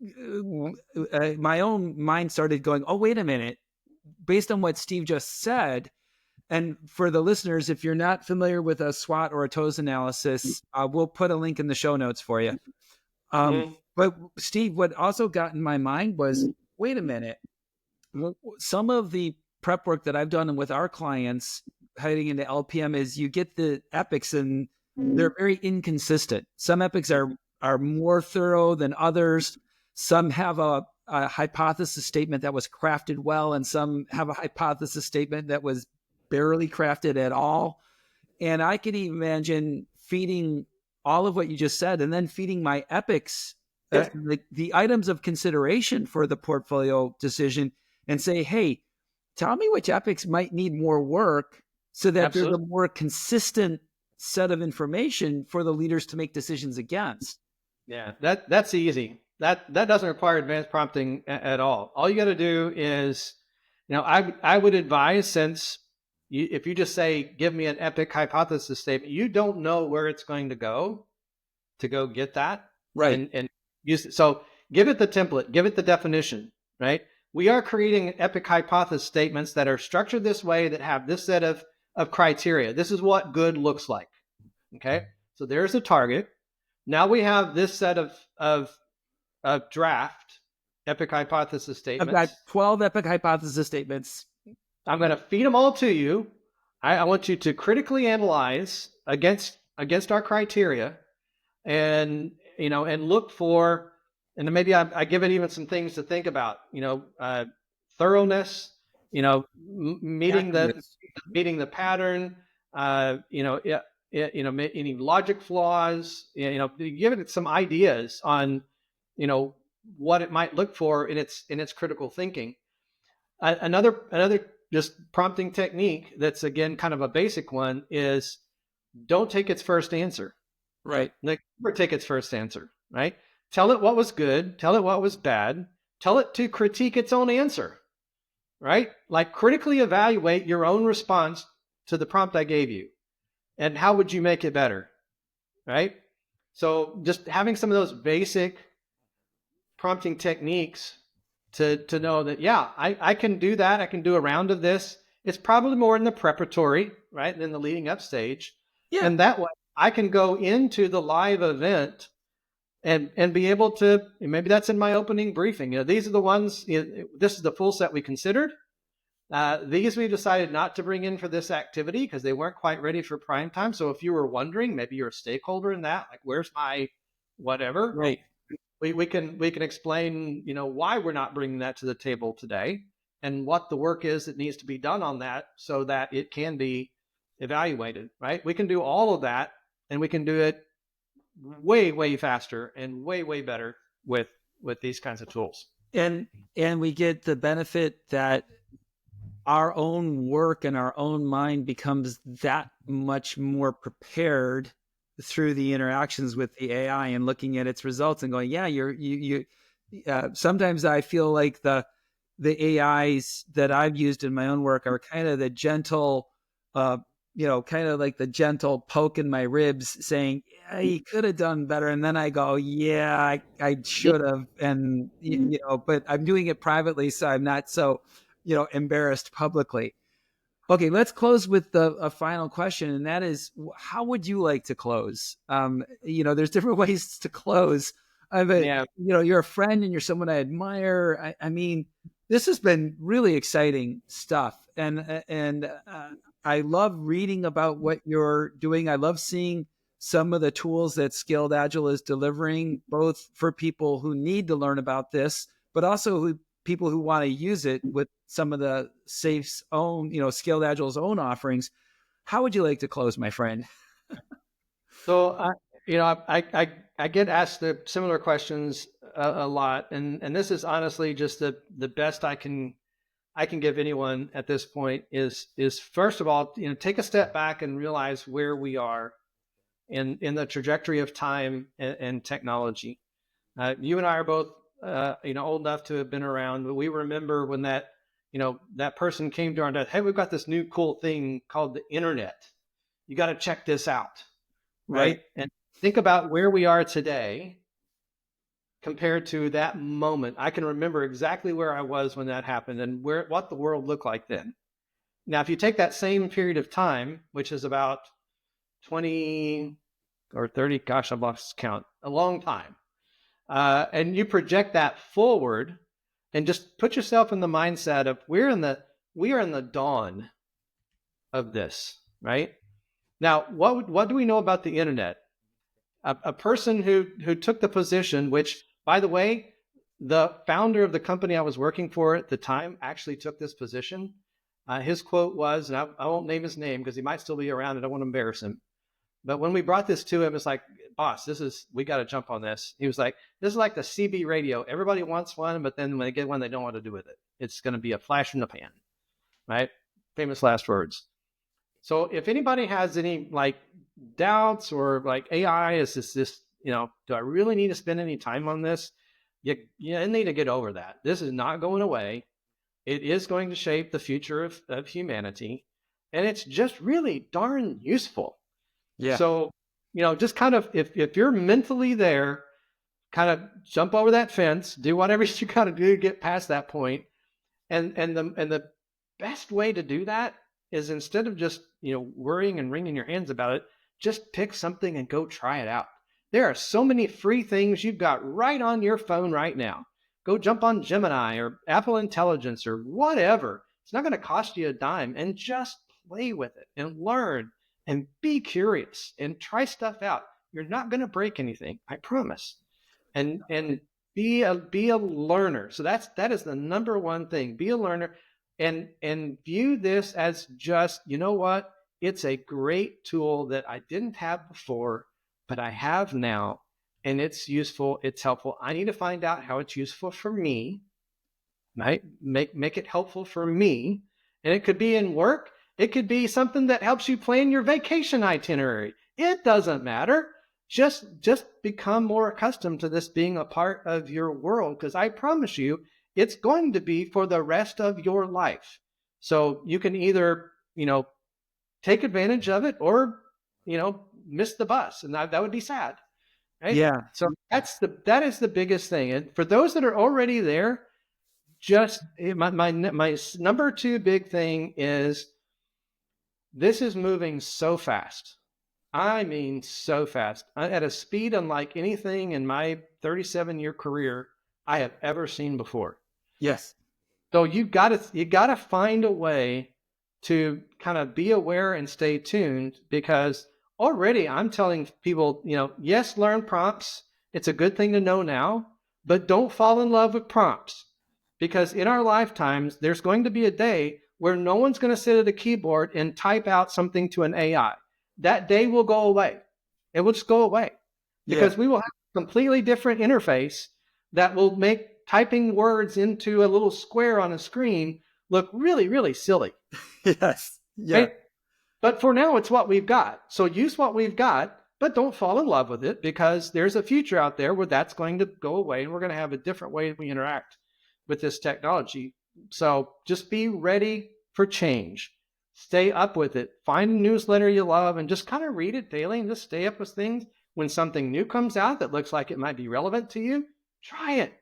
my own mind started going, oh, wait a minute. Based on what Steve just said, and for the listeners, if you're not familiar with a SWOT or a TOES analysis, we'll put a link in the show notes for you. Mm-hmm. But Steve, what also got in my mind was, wait a minute. Some of the prep work that I've done with our clients heading into LPM is you get the epics and they're very inconsistent. Some epics are more thorough than others. Some have a hypothesis statement that was crafted well, and some have a hypothesis statement that was barely crafted at all. And I can imagine feeding all of what you just said and then feeding my epics, Yeah, the items of consideration for the portfolio decision, and say, hey, tell me which epics might need more work so that there's a absolutely. more consistent set of information for the leaders to make decisions against. Yeah, that's easy. That doesn't require advanced prompting at all. All you got to do is, I would advise, since if you just say, give me an epic hypothesis statement, you don't know where it's going to go get that, Right. and use it. So give it the template, give it the definition, right? We are creating epic hypothesis statements that are structured this way, that have this set of criteria. This is what good looks like. Okay. So there's a target. Now we have this set of draft epic hypothesis I've got statements. 12 epic hypothesis statements. I'm going to feed them all to you. I want you to critically analyze against our criteria, and and look for, and then maybe I give it even some things to think about. Thoroughness. Meeting the Accuracy. meeting the pattern. Yeah, any logic flaws. Give it some ideas on what it might look for in its critical thinking. Another just prompting technique that's, again, kind of a basic one, is don't take its first answer. Right. Like, never take its first answer, right? Tell it what was good, tell it what was bad, tell it to critique its own answer, right? Like, critically evaluate your own response to the prompt I gave you, and how would you make it better, right? So just having some of those basic prompting techniques to know that, yeah, I can do that. I can do a round of this. It's probably more in the preparatory, right, than the leading up stage. Yeah. And that way I can go into the live event and be able to, maybe that's in my opening briefing. These are the ones, this is the full set we considered. These we decided not to bring in for this activity because they weren't quite ready for prime time. So if you were wondering, maybe you're a stakeholder in that, like, where's my whatever? Right. We can explain, why we're not bringing that to the table today, and what the work is that needs to be done on that, so that it can be evaluated, right? We can do all of that, and we can do it way faster and way better with these kinds of tools. And we get the benefit that our own work and our own mind becomes that much more prepared through the interactions with the AI and looking at its results and going, yeah, sometimes I feel like the AIs that I've used in my own work are kind of the gentle, kind of like the gentle poke in my ribs saying, yeah, you could have done better. And then I go, yeah, I should have. And, but I'm doing it privately, so I'm not so, embarrassed publicly. Okay, let's close with a final question, and that is, how would you like to close? There's different ways to close. Yeah. You're a friend and you're someone I admire. I mean, this has been really exciting stuff, and I love reading about what you're doing. I love seeing some of the tools that Scaled Agile is delivering, both for people who need to learn about this, but also people who want to use it with some of the SAFE's own, Scaled Agile's own offerings. How would you like to close, my friend? So I get asked the similar questions a lot, and this is honestly just the best I can I can give anyone at this point is first of all, take a step back and realize where we are in the trajectory of time and technology. You and I are both, old enough to have been around, but we remember when that person came to our desk. Hey, we've got this new cool thing called the internet. You got to check this out, right? And think about where we are today compared to that moment. I can remember exactly where I was when that happened and what the world looked like then. Now, if you take that same period of time, which is about 20 or 30, gosh, I've lost count, a long time, and you project that forward and just put yourself in the mindset of we are in the dawn of this, right? Now, what do we know about the internet? A person who took the position, which, by the way, the founder of the company I was working for at the time actually took this position. His quote was, and I won't name his name because he might still be around. I don't want to embarrass him. But when we brought this to him, it's like, boss, we got to jump on this. He was like, this is like the CB radio. Everybody wants one, but then when they get one, they don't want to do with it. It's going to be a flash in the pan, right? Famous last words. So if anybody has any doubts or AI, is this, do I really need to spend any time on this? You need to get over that. This is not going away. It is going to shape the future of humanity. And it's just really darn useful. Yeah. So, just kind of, if you're mentally there, kind of jump over that fence, do whatever you got to do to get past that point. And the best way to do that is, instead of just, worrying and wringing your hands about it, just pick something and go try it out. There are so many free things you've got right on your phone right now. Go jump on Gemini or Apple Intelligence or whatever. It's not going to cost you a dime, and just play with it and learn and be curious and try stuff out. You're not going to break anything, I promise. And be a learner. So that is the number one thing. Be a learner, and view this as just, you know what? It's a great tool that I didn't have before, but I have now, and it's useful. It's helpful. I need to find out how it's useful for me, right? Make it helpful for me. And it could be in work. It could be something that helps you plan your vacation itinerary. It doesn't matter. Just become more accustomed to this being a part of your world, because I promise you, it's going to be for the rest of your life. So you can either, take advantage of it or, miss the bus, and that would be sad, right? Yeah. So that is the biggest thing. And for those that are already there, just my number two big thing is, this is moving so fast. I mean, so fast, at a speed unlike anything in my 37-year career I have ever seen before. Yes. So you got to find a way to kind of be aware and stay tuned, because already I'm telling people, yes, learn prompts. It's a good thing to know now, but don't fall in love with prompts, because in our lifetimes, there's going to be a day where no one's going to sit at a keyboard and type out something to an AI. That day will go away. It will just go away, because we will have a completely different interface that will make typing words into a little square on a screen look really, really silly. Yes. Yeah. Right? But for now, it's what we've got. So use what we've got, but don't fall in love with it, because there's a future out there where that's going to go away, and we're going to have a different way we interact with this technology. So just be ready for change. Stay up with it. Find a newsletter you love and just kind of read it daily, and just stay up with things. When something new comes out that looks like it might be relevant to you, try it.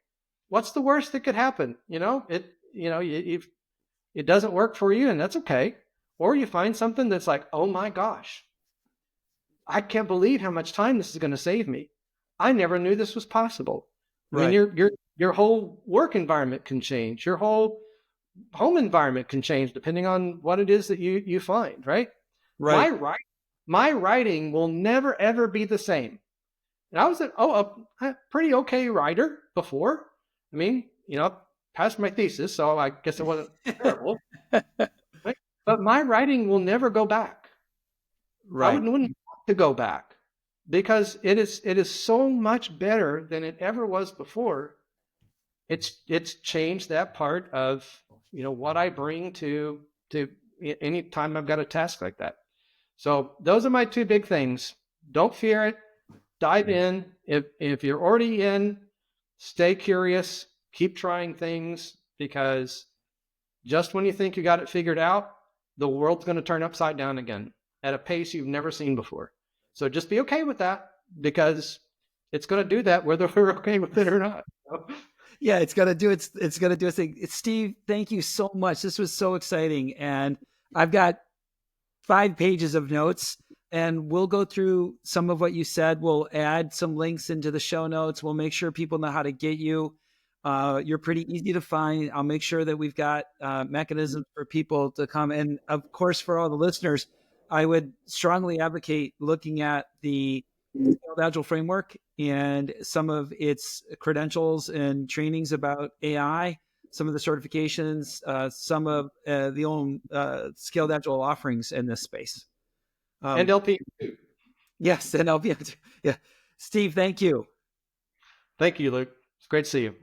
What's the worst that could happen? If it doesn't work for you, and that's okay. Or you find something that's like, oh my gosh, I can't believe how much time this is going to save me. I never knew this was possible. Right. I mean, your whole work environment can change. Your whole home environment can change depending on what it is that you find, right? Right. My writing will never, ever be the same. And I was a pretty okay writer before. I mean, passed my thesis, so I guess it wasn't terrible. Right? But my writing will never go back. Right. I wouldn't want to go back, because it is so much better than it ever was before. it's changed that part of what I bring to any time I've got a task like that. So those are my two big things. Don't fear it. Dive in. If you're already in, stay curious. Keep trying things, because just when you think you got it figured out, the world's going to turn upside down again at a pace you've never seen before. So just be okay with that, because it's going to do that whether we're okay with it or not. Yeah, it's gonna do it's gonna do its thing. Steve, thank you so much. This was so exciting, and I've got 5 pages of notes, and we'll go through some of what you said. We'll add some links into the show notes. We'll make sure people know how to get you. You're pretty easy to find. I'll make sure that we've got mechanisms for people to come. And of course, for all the listeners, I would strongly advocate looking at the Scaled Agile framework and some of its credentials and trainings about AI, some of the certifications, some of the own Scaled Agile offerings in this space. And LP. Yes, and LPM. Yeah. Steve, thank you. Thank you, Luke. It's great to see you.